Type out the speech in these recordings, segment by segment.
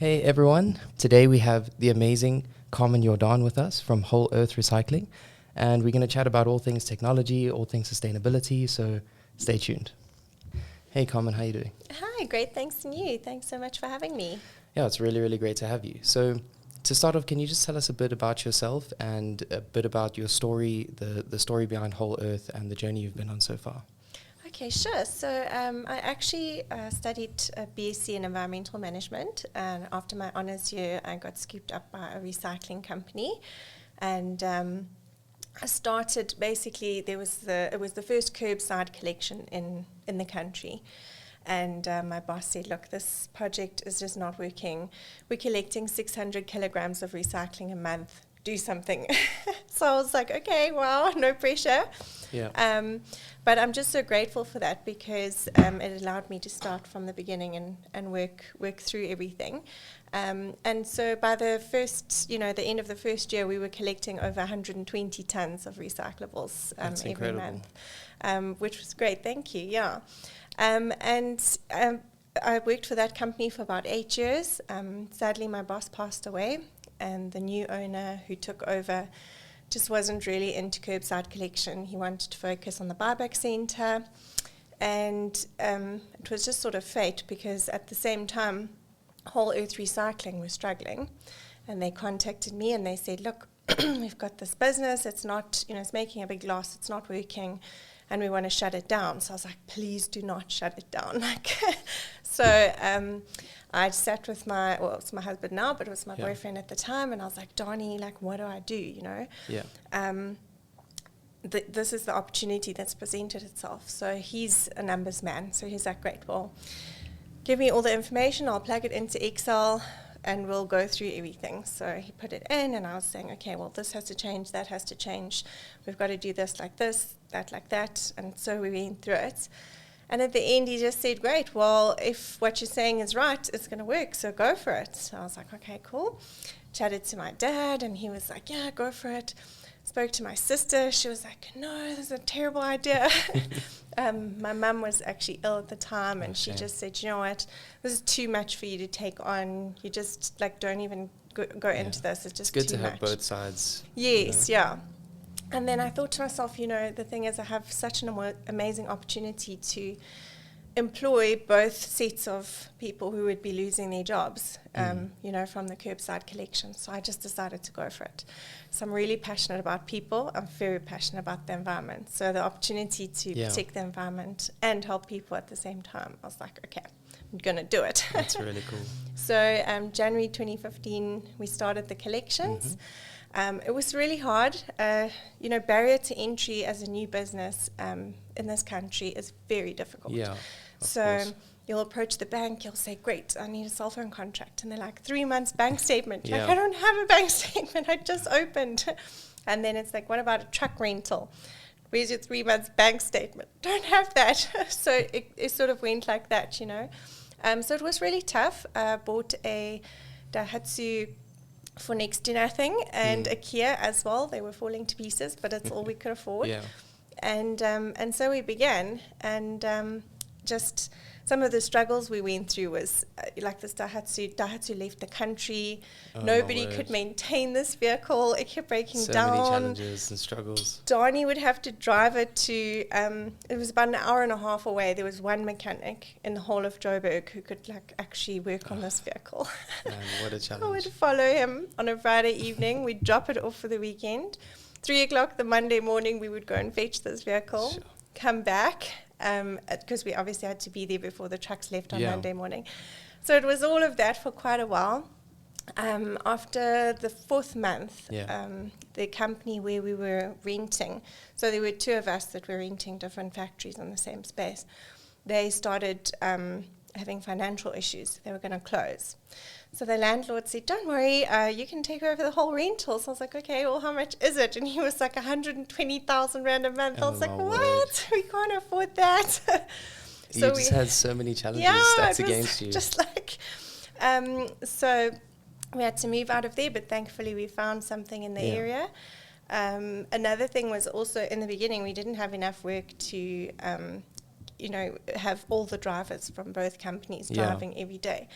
Hey everyone, today we have the amazing Carmen Jordaan with us from Whole Earth Recycling, and we're going to chat about all things technology, all things sustainability, so stay tuned. Hey Carmen, how you doing? Hi, great, thanks and you. Thanks so much for having me. Yeah, it's really, really great to have you. So to start off, can you just tell us a bit about yourself and a bit about your story, the story behind Whole Earth and the journey you've been on so far? Okay, sure. So I actually studied a BSc in environmental management, and after my honours year, I got scooped up by a recycling company, and I started basically. It was the first curbside collection in the country. And my boss said, look, this project is just not working. We're collecting 600 kilograms of recycling a month. Do something. So I was like, okay, well, no pressure. Yeah. But I'm just so grateful for that because it allowed me to start from the beginning and work through everything. And so by the end of the first year, we were collecting over 120 tons of recyclables every month, which was great. Thank you. Yeah. I worked for that company for about 8 years. Sadly, my boss passed away, and the new owner who took over just wasn't really into curbside collection. He wanted to focus on the buyback centre, and it was just sort of fate because at the same time, Whole Earth Recycling was struggling, and they contacted me and they said, look, we've got this business, it's not, it's making a big loss, it's not working, and we want to shut it down. So I was like, please do not shut it down. So I sat with it's my husband now, but it was my boyfriend at the time, and I was like, Donnie, what do I do, Yeah. This is the opportunity that's presented itself. So he's a numbers man, so he's like, great, well, give me all the information, I'll plug it into Excel, and we'll go through everything. So he put it in, and I was saying, okay, well, this has to change, that has to change. We've got to do this like this, that like that. And so we went through it. And at the end, he just said, great, well, if what you're saying is right, it's going to work, so go for it. So I was like, okay, cool. Chatted to my dad, and he was like, yeah, go for it. Spoke to my sister. She was like, no, this is a terrible idea. My mum was actually ill at the time, and she just said, you know what, this is too much for you to take on. You just don't even go into this. It's just good too to much. have both sides. Yes, yeah. And then I thought to myself, the thing is I have such an amazing opportunity to employ both sets of people who would be losing their jobs, from the curbside collection. So I just decided to go for it. So I'm really passionate about people. I'm very passionate about the environment. So the opportunity to protect the environment and help people at the same time, I was like, okay, I'm going to do it. That's really cool. So January 2015, we started the collections. It was really hard. Barrier to entry as a new business in this country is very difficult. Yeah. So you'll approach the bank, you'll say, great, I need a cell phone contract. And they're like, 3 months bank statement. Yeah. Like, I don't have a bank statement, I just opened. And then it's like, what about a truck rental? Where's your 3 months bank statement? Don't have that. So it sort of went like that, So it was really tough. I bought a Daihatsu for next to nothing, and a Kia as well. They were falling to pieces, but it's all we could afford. Yeah. And so we began, and just some of the struggles we went through was like this Daihatsu left the country. Nobody could maintain this vehicle. It kept breaking down. So many challenges and struggles. Donnie would have to drive it to, it was about an hour and a half away. There was one mechanic in the whole of Joburg who could actually work on this vehicle. Man, what a challenge. I would follow him on a Friday evening. We'd drop it off for the weekend. 3 o'clock the Monday morning, we would go and fetch this vehicle, come back, because we obviously had to be there before the trucks left on Monday morning. So it was all of that for quite a while. After the 4th month, the company where we were renting, so there were 2 of us that were renting different factories in the same space, they started having financial issues. They were going to close. So the landlord said, don't worry, you can take over the whole rental. So I was like, okay, well, how much is it? And he was like 120,000 Rand a month. I was like, what? We can't afford that. So you just had so many challenges stacked against you. Just so we had to move out of there, but thankfully we found something in the area. Another thing was also in the beginning, we didn't have enough work to have all the drivers from both companies Yeah. driving every day.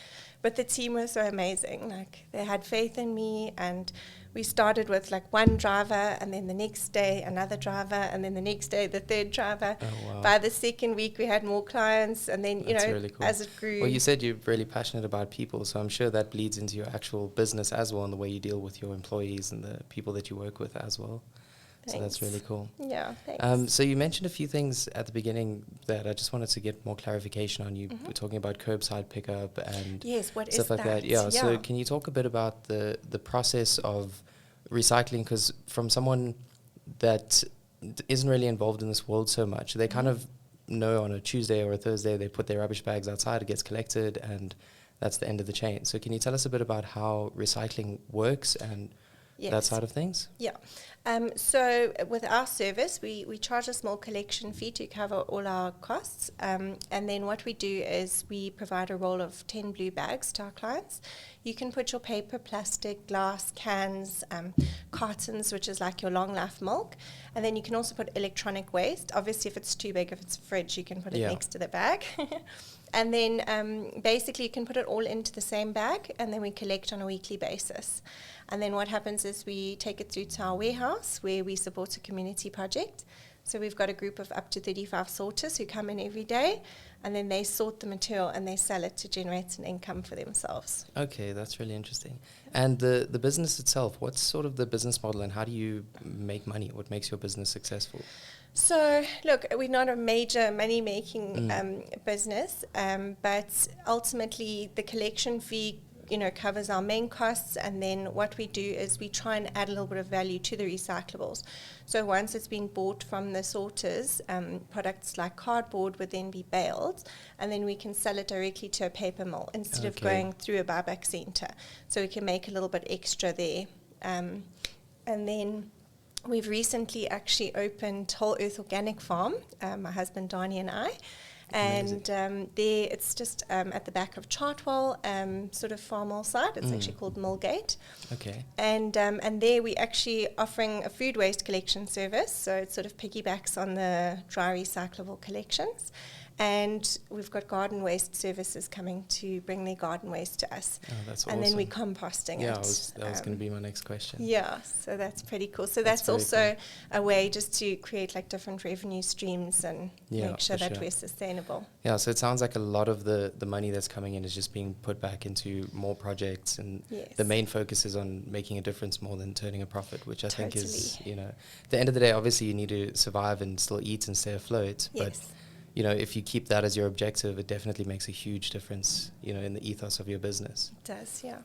But the team was so amazing. Like, they had faith in me, and we started with like one driver, and then the next day another driver, and then the next day the third driver. Oh, wow. By the second week we had more clients, and then That's really cool. as it grew. Well, you said you're really passionate about people, so I'm sure that bleeds into your actual business as well, and the way you deal with your employees and the people that you work with as well. So that's really cool. Yeah, thanks. So you mentioned a few things at the beginning that I just wanted to get more clarification on. You were talking about curbside pickup and Yes, what stuff is like that. that? Yeah. So Yeah. can you talk a bit about the process of recycling? Because from someone that isn't really involved in this world so much, they kind of know on a Tuesday or a Thursday they put their rubbish bags outside, it gets collected, and that's the end of the chain. So can you tell us a bit about how recycling works and that side of things? Yeah. So with our service, we charge a small collection fee to cover all our costs. And then what we do is we provide a roll of 10 blue bags to our clients. You can put your paper, plastic, glass, cans, cartons, which is like your long life milk. And then you can also put electronic waste. Obviously, if it's too big, if it's a fridge, you can put it next to the bag. And then basically you can put it all into the same bag, and then we collect on a weekly basis. And then what happens is we take it through to our warehouse, where we support a community project. So we've got a group of up to 35 sorters who come in every day, and then they sort the material and they sell it to generate an income for themselves. Okay, that's really interesting. And the business itself, what's sort of the business model, and how do you make money? What makes your business successful? So, look, we're not a major money-making business, but ultimately the collection fee, covers our main costs, and then what we do is we try and add a little bit of value to the recyclables. So once it's been bought from the sorters, products like cardboard would then be baled, and then we can sell it directly to a paper mill instead of going through a buyback centre. So we can make a little bit extra there. And then we've recently actually opened Whole Earth Organic Farm, my husband Donnie and I. And there, it's just at the back of Chartwell, sort of farm side. It's actually called Millgate. Okay. And there we're actually offering a food waste collection service. So it sort of piggybacks on the dry recyclable collections. And we've got garden waste services coming to bring their garden waste to us. Oh, that's awesome. And then we're composting it. that was going to be my next question. Yeah, so that's pretty cool. So that's also a way just to create like different revenue streams and make sure that we're sustainable. Yeah, so it sounds like a lot of the money that's coming in is just being put back into more projects, and the main focus is on making a difference more than turning a profit, which I think is, at the end of the day, obviously you need to survive and still eat and stay afloat. But if you keep that as your objective, it definitely makes a huge difference, in the ethos of your business. It does, yeah.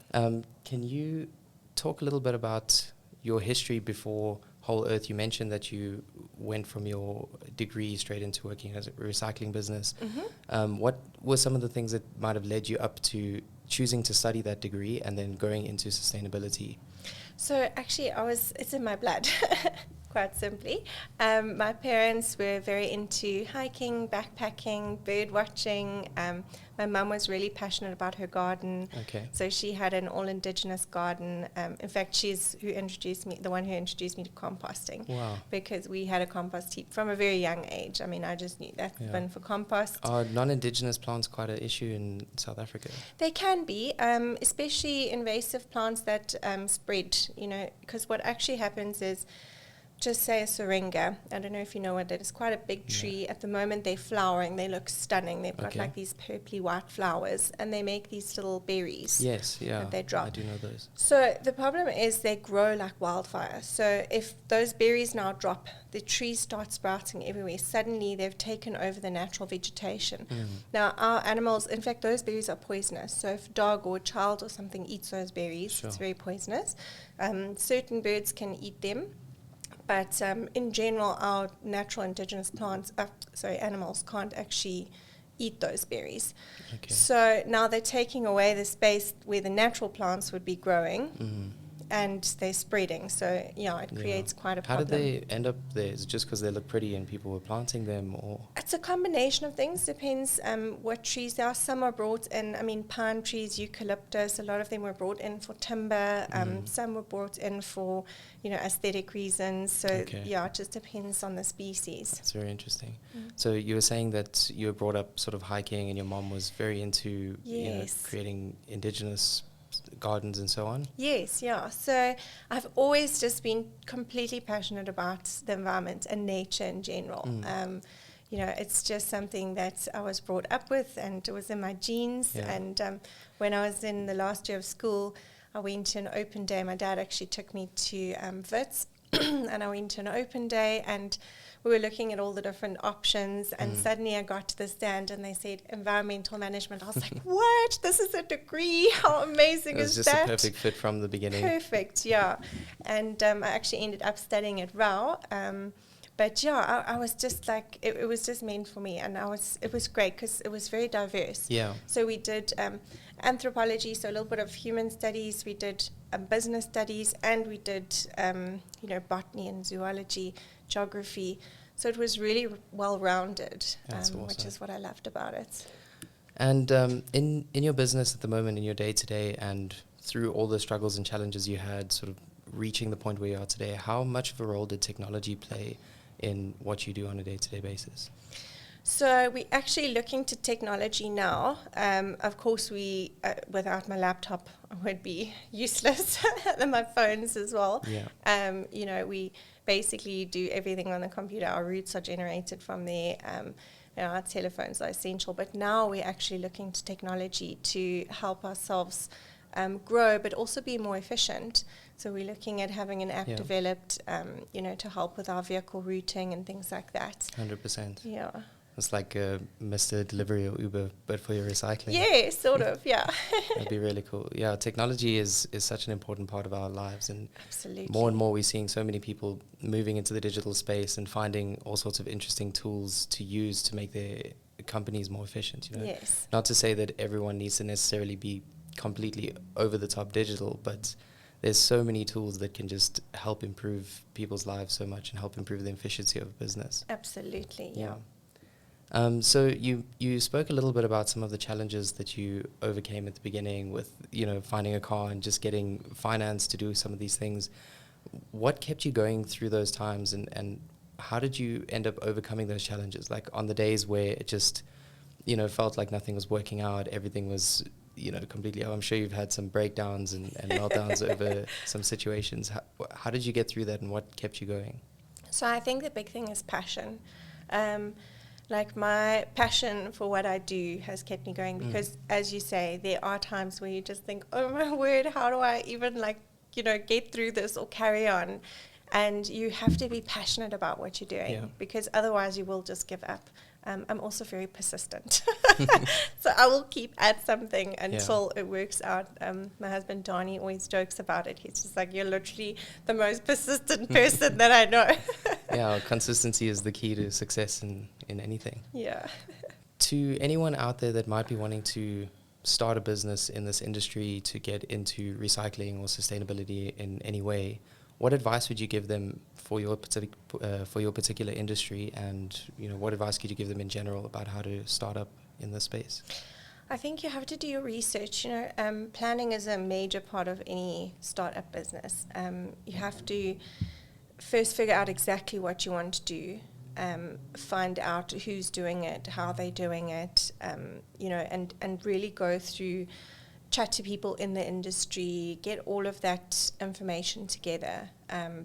Can you talk a little bit about your history before Whole Earth? You mentioned that you went from your degree straight into working as a recycling business. What were some of the things that might have led you up to choosing to study that degree and then going into sustainability? So actually, it's in my blood. Quite simply. My parents were very into hiking, backpacking, bird watching. My mum was really passionate about her garden. Okay. So she had an all-indigenous garden. In fact, she's the one who introduced me to composting. Wow. Because we had a compost heap from a very young age. I mean, I just knew that bin for compost. Are non-indigenous plants quite an issue in South Africa? They can be, especially invasive plants that spread, because what actually happens is, just say a syringa. I don't know if you know what that is. Quite a big tree. At the moment, they're flowering. They look stunning. They've got like these purpley white flowers, and they make these little berries. Yes, yeah. That they drop. I do know those. So the problem is they grow like wildfire. So if those berries now drop, the trees start sprouting everywhere. Suddenly, they've taken over the natural vegetation. Now, our animals, in fact, those berries are poisonous. So if a dog or a child or something eats those berries, it's very poisonous. Certain birds can eat them. But in general, our natural indigenous animals can't actually eat those berries. Okay. So now they're taking away the space where the natural plants would be growing, and they're spreading. So it creates quite a How problem. did they end up there? Is it just because they look pretty and people were planting them, or? It's a combination of things. Depends what trees there are. Some are brought in. I mean, pine trees, eucalyptus. A lot of them were brought in for timber. Some were brought in for aesthetic reasons. So it just depends on the species. That's very interesting. So you were saying that you were brought up sort of hiking, and your mom was very into creating indigenous gardens and so on. Yes, yeah. So I've always just been completely passionate about the environment and nature in general. It's just something that I was brought up with, and it was in my genes. Yeah. And when I was in the last year of school, I went to an open day. My dad actually took me to Wits, and I went to an open day, and we were looking at all the different options, and suddenly I got to the stand and they said environmental management. I was like, what? This is a degree? How amazing is that? It was just a perfect fit from the beginning. Perfect, yeah. And I actually ended up studying at RAU. But I was just like, it was just meant for me, and it was great because it was very diverse. Yeah. So we did anthropology, so a little bit of human studies. We did business studies, and we did botany and zoology, geography. So it was really well-rounded, awesome. Which is what I loved about it. And in your business at the moment, in your day-to-day, and through all the struggles and challenges you had, sort of reaching the point where you are today, how much of a role did technology play in what you do on a day-to-day basis? So we're actually looking to technology now. Of course, we without my laptop, I would be useless, and my phones as well. Yeah. We basically do everything on the computer. Our routes are generated from there. Our telephones are essential. But now we're actually looking to technology to help ourselves grow, but also be more efficient. So we're looking at having an app developed, to help with our vehicle routing and things like that. 100%. Yeah. It's like Mr. Delivery or Uber, but for your recycling. Yeah, sort of, yeah. That'd be really cool. Yeah, technology is such an important part of our lives, and absolutely, more and more we're seeing so many people moving into the digital space and finding all sorts of interesting tools to use to make their companies more efficient. Yes. Not to say that everyone needs to necessarily be completely over the top digital, but there's so many tools that can just help improve people's lives so much and help improve the efficiency of business. Absolutely, yeah. So you spoke a little bit about some of the challenges that you overcame at the beginning with, finding a car and just getting finance to do some of these things. What kept you going through those times, and how did you end up overcoming those challenges? Like on the days where it just, felt like nothing was working out, everything was, completely, I'm sure you've had some breakdowns and meltdowns over some situations. How did you get through that, and what kept you going? So I think the big thing is passion. Like my passion for what I do has kept me going because, as you say, there are times where you just think, oh my word, how do I even get through this or carry on? And you have to be passionate about what you're doing because otherwise you will just give up. I'm also very persistent. So I will keep at something until it works out. My husband, Donnie, always jokes about it. He's just like, you're literally the most persistent person that I know. Yeah, consistency is the key to success in anything. Yeah. To anyone out there that might be wanting to start a business in this industry, to get into recycling or sustainability in any way, what advice would you give them for your particular industry, and what advice could you give them in general about how to start up in this space? I think you have to do your research. Planning is a major part of any startup business. You have to first figure out exactly what you want to do, find out who's doing it, how they're doing it, and really go through, chat to people in the industry, get all of that information together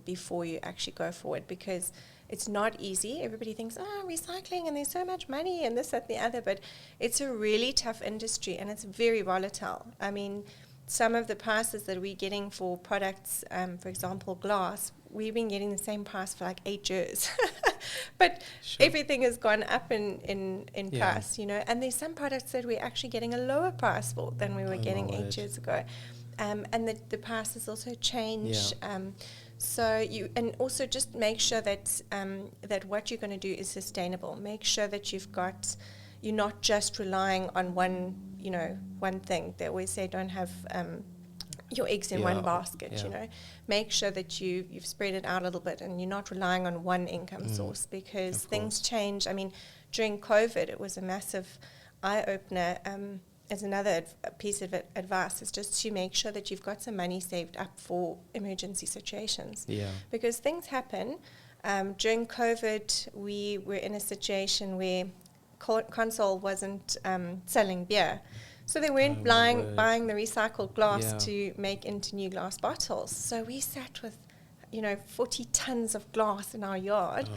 before you actually go forward, because it's not easy. Everybody thinks, recycling, and there's so much money and this, that, and the other, but it's a really tough industry and it's very volatile. I mean, some of the prices that we're getting for products, for example, glass, we've been getting the same price for like 8 years. But everything has gone up in price, and there's some products that we're actually getting a lower price for than we were getting 8 years ago. And the prices also change. And also just make sure that that what you're going to do is sustainable. Make sure that you're not just relying on one thing. They always say don't have your eggs in one basket, yeah. you know. Make sure that you've spread it out a little bit and you're not relying on one income source, because things change. I mean, during COVID, it was a massive eye-opener. As another piece of advice is just to make sure that you've got some money saved up for emergency situations. Yeah. Because things happen. During COVID, we were in a situation where Consol wasn't selling beer. So they weren't buying the recycled glass to make into new glass bottles. So we sat with, 40 tons of glass in our yard,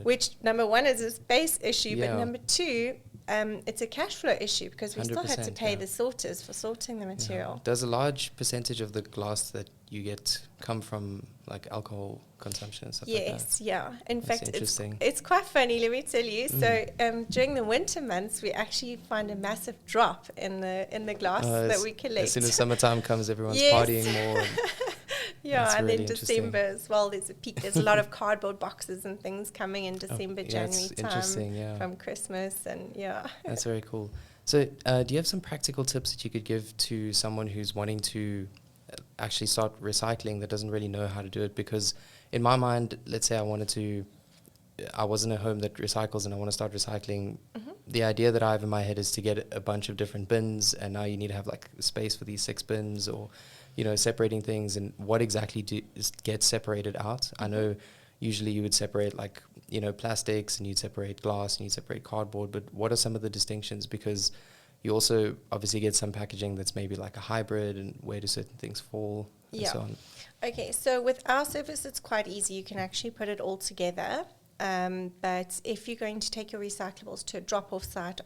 which, number one, is a space issue, but number two, it's a cash flow issue, because we still had to pay the sorters for sorting the material. Does a large percentage of the glass that you get come from like alcohol consumption and stuff like that? Yes, yeah. In fact, it's quite funny, let me tell you. So during the winter months, we actually find a massive drop in the glass that we collect. As soon as summertime comes, everyone's partying more. Yeah, and then December as well, there's a peak. There's a lot of cardboard boxes and things coming in December, January time from Christmas, and That's very cool. So do you have some practical tips that you could give to someone who's wanting to actually start recycling that doesn't really know how to do it? Because in my mind, let's say I was in a home that recycles and I want to start recycling. The idea that I have in my head is to get a bunch of different bins, and now you need to have like space for these 6 bins, or separating things, and what exactly gets separated out. I know usually you would separate like, plastics, and you'd separate glass, and you'd separate cardboard, but what are some of the distinctions? Because you also obviously get some packaging that's maybe like a hybrid, and where do certain things fall, and so on. Okay, so with our service, it's quite easy. You can actually put it all together. But if you're going to take your recyclables to a drop-off site,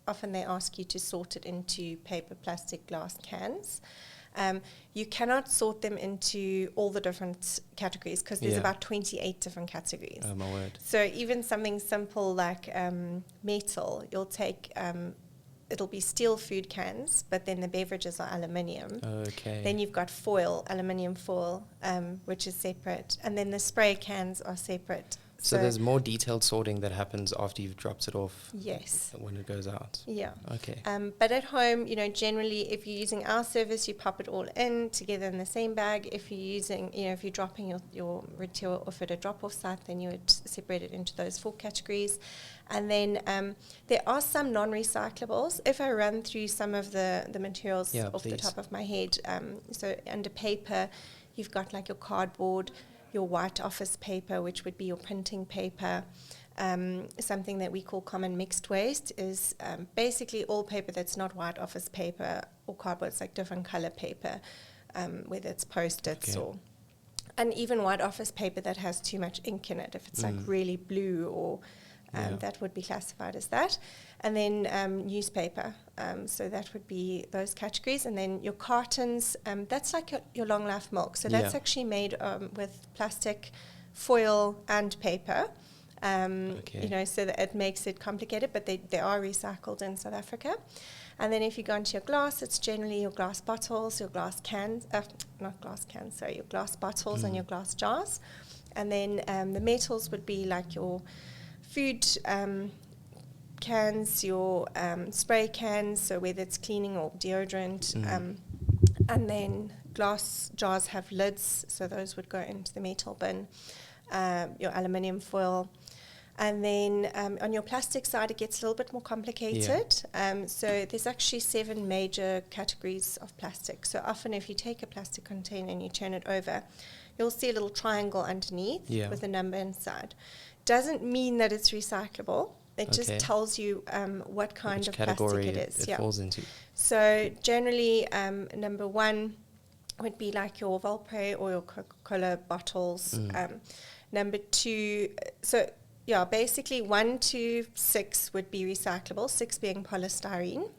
often they ask you to sort it into paper, plastic, glass cans. You cannot sort them into all the different categories, because there's about 28 different categories. Oh, my word. So even something simple like metal, you'll take... it'll be steel food cans, but then the beverages are aluminium. Okay. Then you've got foil, aluminium foil, which is separate. And then the spray cans are separate. So there's more detailed sorting that happens after you've dropped it off. Yes. When it goes out. Yeah. Okay. But at home, generally, if you're using our service, you pop it all in together in the same bag. If you're using, if you're dropping your material off at a drop-off site, then you would separate it into those 4 categories. And then there are some non-recyclables. If I run through some of the materials off the top of my head, so under paper, you've got like your cardboard, your white office paper, which would be your printing paper. Something that we call common mixed waste is basically all paper that's not white office paper or cardboard. It's like different color paper, whether it's Post-its and even white office paper that has too much ink in it. If it's like really blue or that would be classified as that. And then newspaper, so that would be those categories. And then your cartons, that's like your long life milk. So that's actually made with plastic, foil and paper, so that it makes it complicated, but they are recycled in South Africa. And then if you go into your glass, it's generally your glass bottles, your glass cans, your glass bottles and your glass jars. And then the metals would be like your food cans, your spray cans, so whether it's cleaning or deodorant. And then glass jars have lids, so those would go into the metal bin. Your aluminium foil. And then on your plastic side, it gets a little bit more complicated. So there's actually 7 major categories of plastic. So often if you take a plastic container and you turn it over, you'll see a little triangle underneath with a number inside. Doesn't mean that it's recyclable. It just tells you what kind which of plastic it is. It falls into. So generally, number 1 would be like your Valpre or your Coca-Cola bottles. Number 2, basically 1 to 6 would be recyclable, 6 being polystyrene.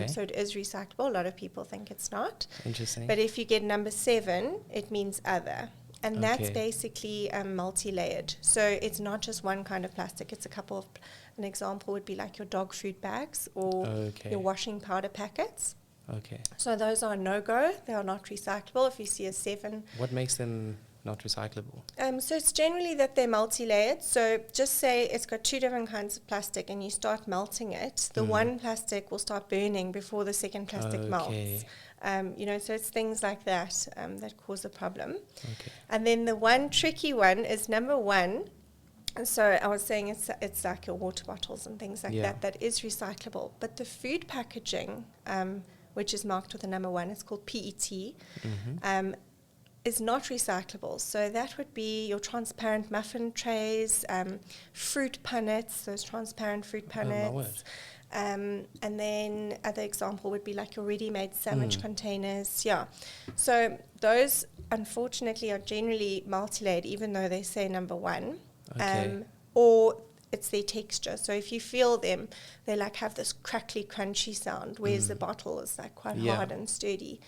So it is recyclable. A lot of people think it's not. Interesting. But if you get number 7, it means other. And that's basically multi-layered. So it's not just one kind of plastic. It's a couple of, an example would be like your dog food bags or your washing powder packets. Okay. So those are no-go. They are not recyclable. If you see a 7. What makes them not recyclable? So it's generally that they're multi-layered. So just say it's got 2 different kinds of plastic and you start melting it. The one plastic will start burning before the second plastic melts. So it's things like that that cause a problem. Okay. And then the one tricky one is number 1. So I was saying it's like your water bottles and things like that is recyclable. But the food packaging, which is marked with the number 1, it's called PET, is not recyclable. So that would be your transparent muffin trays, fruit punnets, those transparent fruit punnets. And then other example would be like your ready-made sandwich containers. Yeah. So those, unfortunately, are generally multi-layered, even though they say number 1. Okay. Or it's their texture. So if you feel them, they like have this crackly, crunchy sound, whereas the bottle is like quite hard and sturdy.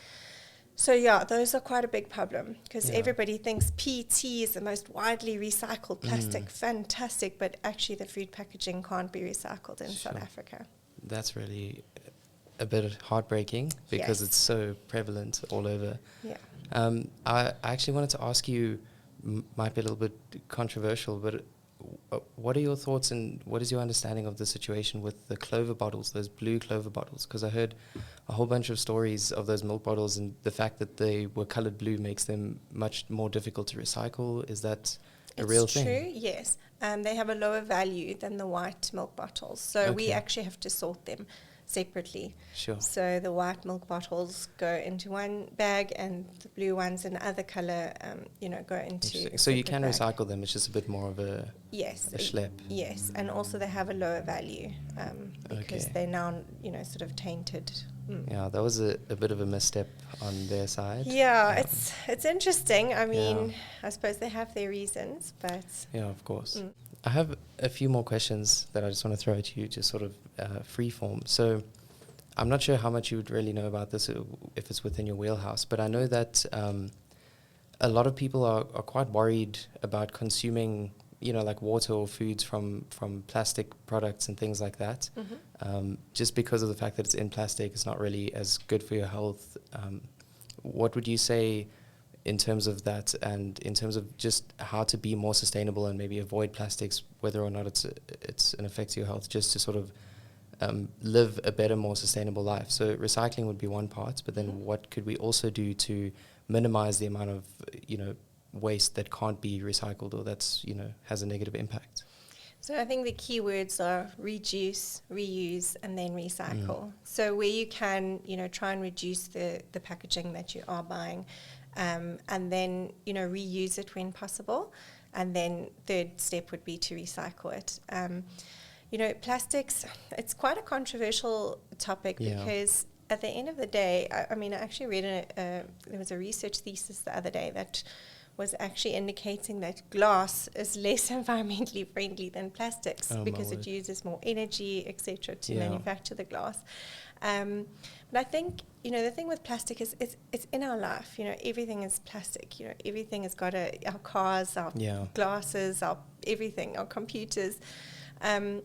So yeah, those are quite a big problem because everybody thinks PET is the most widely recycled plastic. Fantastic, but actually the food packaging can't be recycled in South Africa. That's really a bit heartbreaking because it's so prevalent all over. Yeah. I actually wanted to ask you, might be a little bit controversial, but what are your thoughts and what is your understanding of the situation with the clover bottles, those blue clover bottles? Because I heard a whole bunch of stories of those milk bottles, and the fact that they were colored blue makes them much more difficult to recycle. Is that a real thing? It's true, yes. They have a lower value than the white milk bottles. So we actually have to sort them separately. Sure. So the white milk bottles go into one bag and the blue ones in other color, go into a So you can bag. recycle them, it's just a bit more of a schlep. Yes, and also they have a lower value because they're now, sort of tainted. Yeah, that was a bit of a misstep on their side. Yeah, it's interesting. I mean, I suppose they have their reasons, but... Yeah, of course. I have a few more questions that I just want to throw at you, just sort of free form. So I'm not sure how much you would really know about this, if it's within your wheelhouse, but I know that a lot of people are quite worried about consuming, like water or foods from plastic products and things like that. Just because of the fact that it's in plastic, it's not really as good for your health. What would you say in terms of that, and in terms of just how to be more sustainable and maybe avoid plastics, whether or not it's an effect to your health, just to sort of live a better, more sustainable life? So recycling would be one part, but then what could we also do to minimize the amount of waste that can't be recycled or that's has a negative impact? So I think the key words are reduce, reuse, and then recycle. So where you can, try and reduce the packaging that you are buying, and then, reuse it when possible. And then third step would be to recycle it. Plastics, it's quite a controversial topic because at the end of the day, I actually read there was a research thesis the other day that was actually indicating that glass is less environmentally friendly than plastics because it uses more energy, etc., to manufacture the glass. But I think, the thing with plastic is it's in our life. Everything is plastic. Everything has got our cars, our glasses, our everything, our computers. And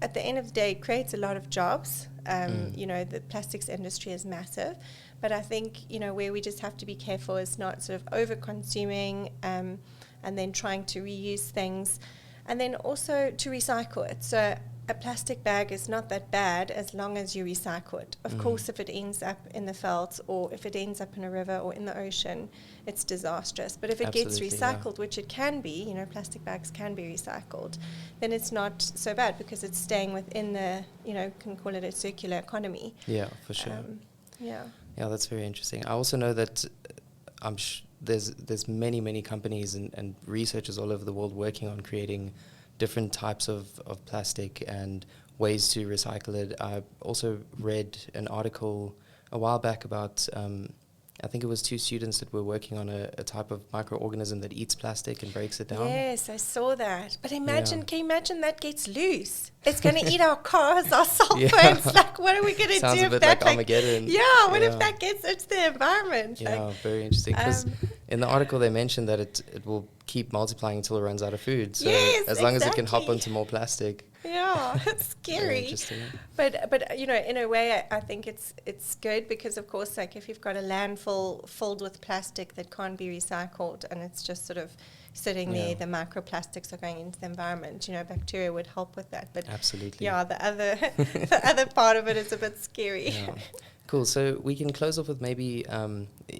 at the end of the day, it creates a lot of jobs. The plastics industry is massive. But I think, where we just have to be careful is not sort of over-consuming and then trying to reuse things and then also to recycle it. So a plastic bag is not that bad as long as you recycle it. Of course, if it ends up in the veldt or if it ends up in a river or in the ocean, it's disastrous. But if it gets recycled, which it can be, plastic bags can be recycled, then it's not so bad because it's staying within the, can call it a circular economy. Yeah, for sure. Yeah, that's very interesting. I also know that there's many companies and researchers all over the world working on creating different types of plastic and ways to recycle it. I also read an article a while back about, I think it was 2 students that were working on a type of microorganism that eats plastic and breaks it down. Yes, I saw that. But can you imagine that gets loose? It's going to eat our cars, our cell phones. Like, what are we going to do? Sounds a bit that, like Armageddon. What if that gets into the environment? Yeah, very interesting. Because in the article they mentioned that it will keep multiplying until it runs out of food. So Yes, as long as it can hop exactly. onto more plastic. Yeah, it's Very scary. interesting. But you know, in a way, I think it's good because, of course, like if you've got a landfill filled with plastic that can't be recycled and it's just sort of sitting there, the microplastics are going into the environment. You know, bacteria would help with that. But absolutely. yeah, the other part of it is a bit scary. Yeah. Cool. So we can close off with maybe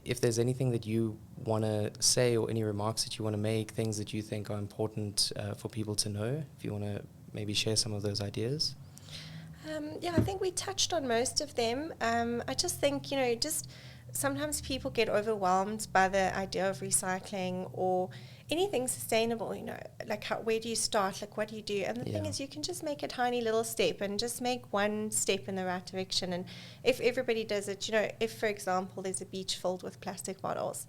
if there's anything that you want to say or any remarks that you want to make, things that you think are important for people to know, if you want to maybe share some of those ideas. Yeah, I think we touched on most of them. I just think, you know, just sometimes people get overwhelmed by the idea of recycling or anything sustainable, you know, like where do you start, like what do you do? And the thing is, you can just make a tiny little step and just make one step in the right direction. And if everybody does it, you know, if, for example, there's a beach filled with plastic bottles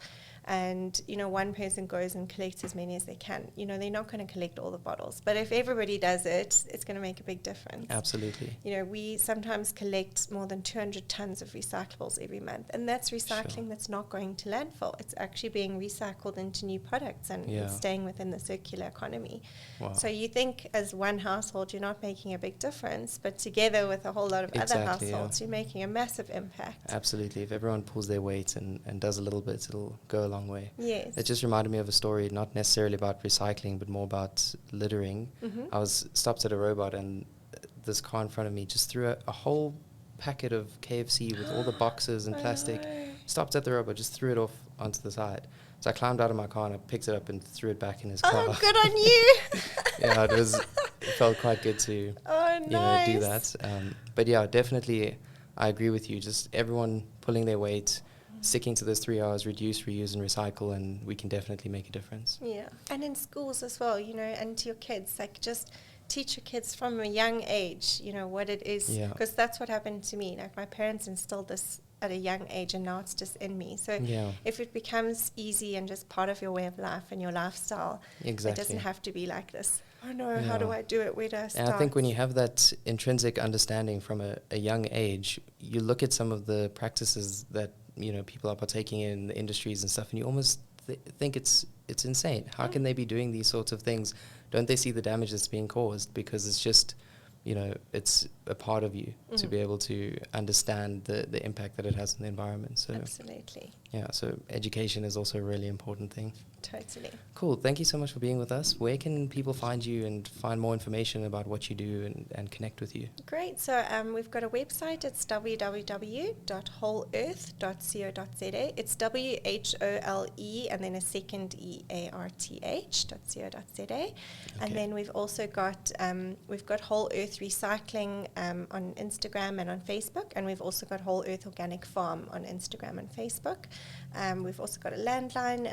and, you know, one person goes and collects as many as they can, you know, they're not going to collect all the bottles. But if everybody does it, it's going to make a big difference. Absolutely. You know, we sometimes collect more than 200 tons of recyclables every month. And that's recycling that's not going to landfill. It's actually being recycled into new products and it's staying within the circular economy. Wow. So you think as one household, you're not making a big difference, but together with a whole lot of other households, you're making a massive impact. Absolutely. If everyone pulls their weight and does a little bit, it'll go a long way. Yes. It just reminded me of a story, not necessarily about recycling, but more about littering. I was stopped at a robot and this car in front of me just threw a whole packet of KFC with all the boxes and plastic. Stopped at the robot, just threw it off onto the side. So I climbed out of my car and I picked it up and threw it back in his car. Oh, good on you. Yeah, it felt quite good to you know, do that. But yeah, definitely I agree with you. Just everyone pulling their weight, sticking to those 3 hours, reduce, reuse and recycle, and we can definitely make a difference. Yeah. And in schools as well, you know, and to your kids, like just teach your kids from a young age, you know, what it is. Because that's what happened to me. Like my parents instilled this at a young age and now it's just in me. So if it becomes easy and just part of your way of life and your lifestyle, it doesn't have to be like this. Oh no, how do I do it? Where do I start? And I think when you have that intrinsic understanding from a young age, you look at some of the practices that, you know, people are partaking in the industries and stuff, and you almost think it's insane. How can they be doing these sorts of things? Don't they see the damage that's being caused? Because it's just, you know, it's a part of you to be able to understand the impact that it has on the environment. So absolutely. Yeah, so education is also a really important thing. Totally. Cool. Thank you so much for being with us. Where can people find you and find more information about what you do and connect with you? Great. So we've got a website. It's www.wholeearth.co.za. It's WHOLE and then a second EARTH.co.za. Okay. And then we've also got Whole Earth Recycling on Instagram and on Facebook, and we've also got Whole Earth Organic Farm on Instagram and Facebook. We've also got a landline,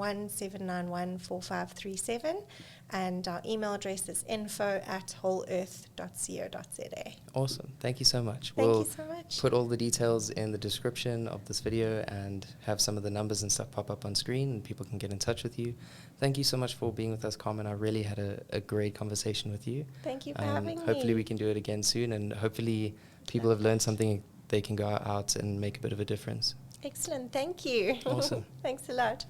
011-791-4537, and our email address is info@wholeearth.co.za. Awesome. Thank you so much. Thank you so much. Put all the details in the description of this video and have some of the numbers and stuff pop up on screen and people can get in touch with you. Thank you so much for being with us, Carmen. I really had a great conversation with you. Thank you for having me. Hopefully we can do it again soon, and hopefully people have learned something they can go out and make a bit of a difference. Excellent. Thank you. Awesome. Thanks a lot.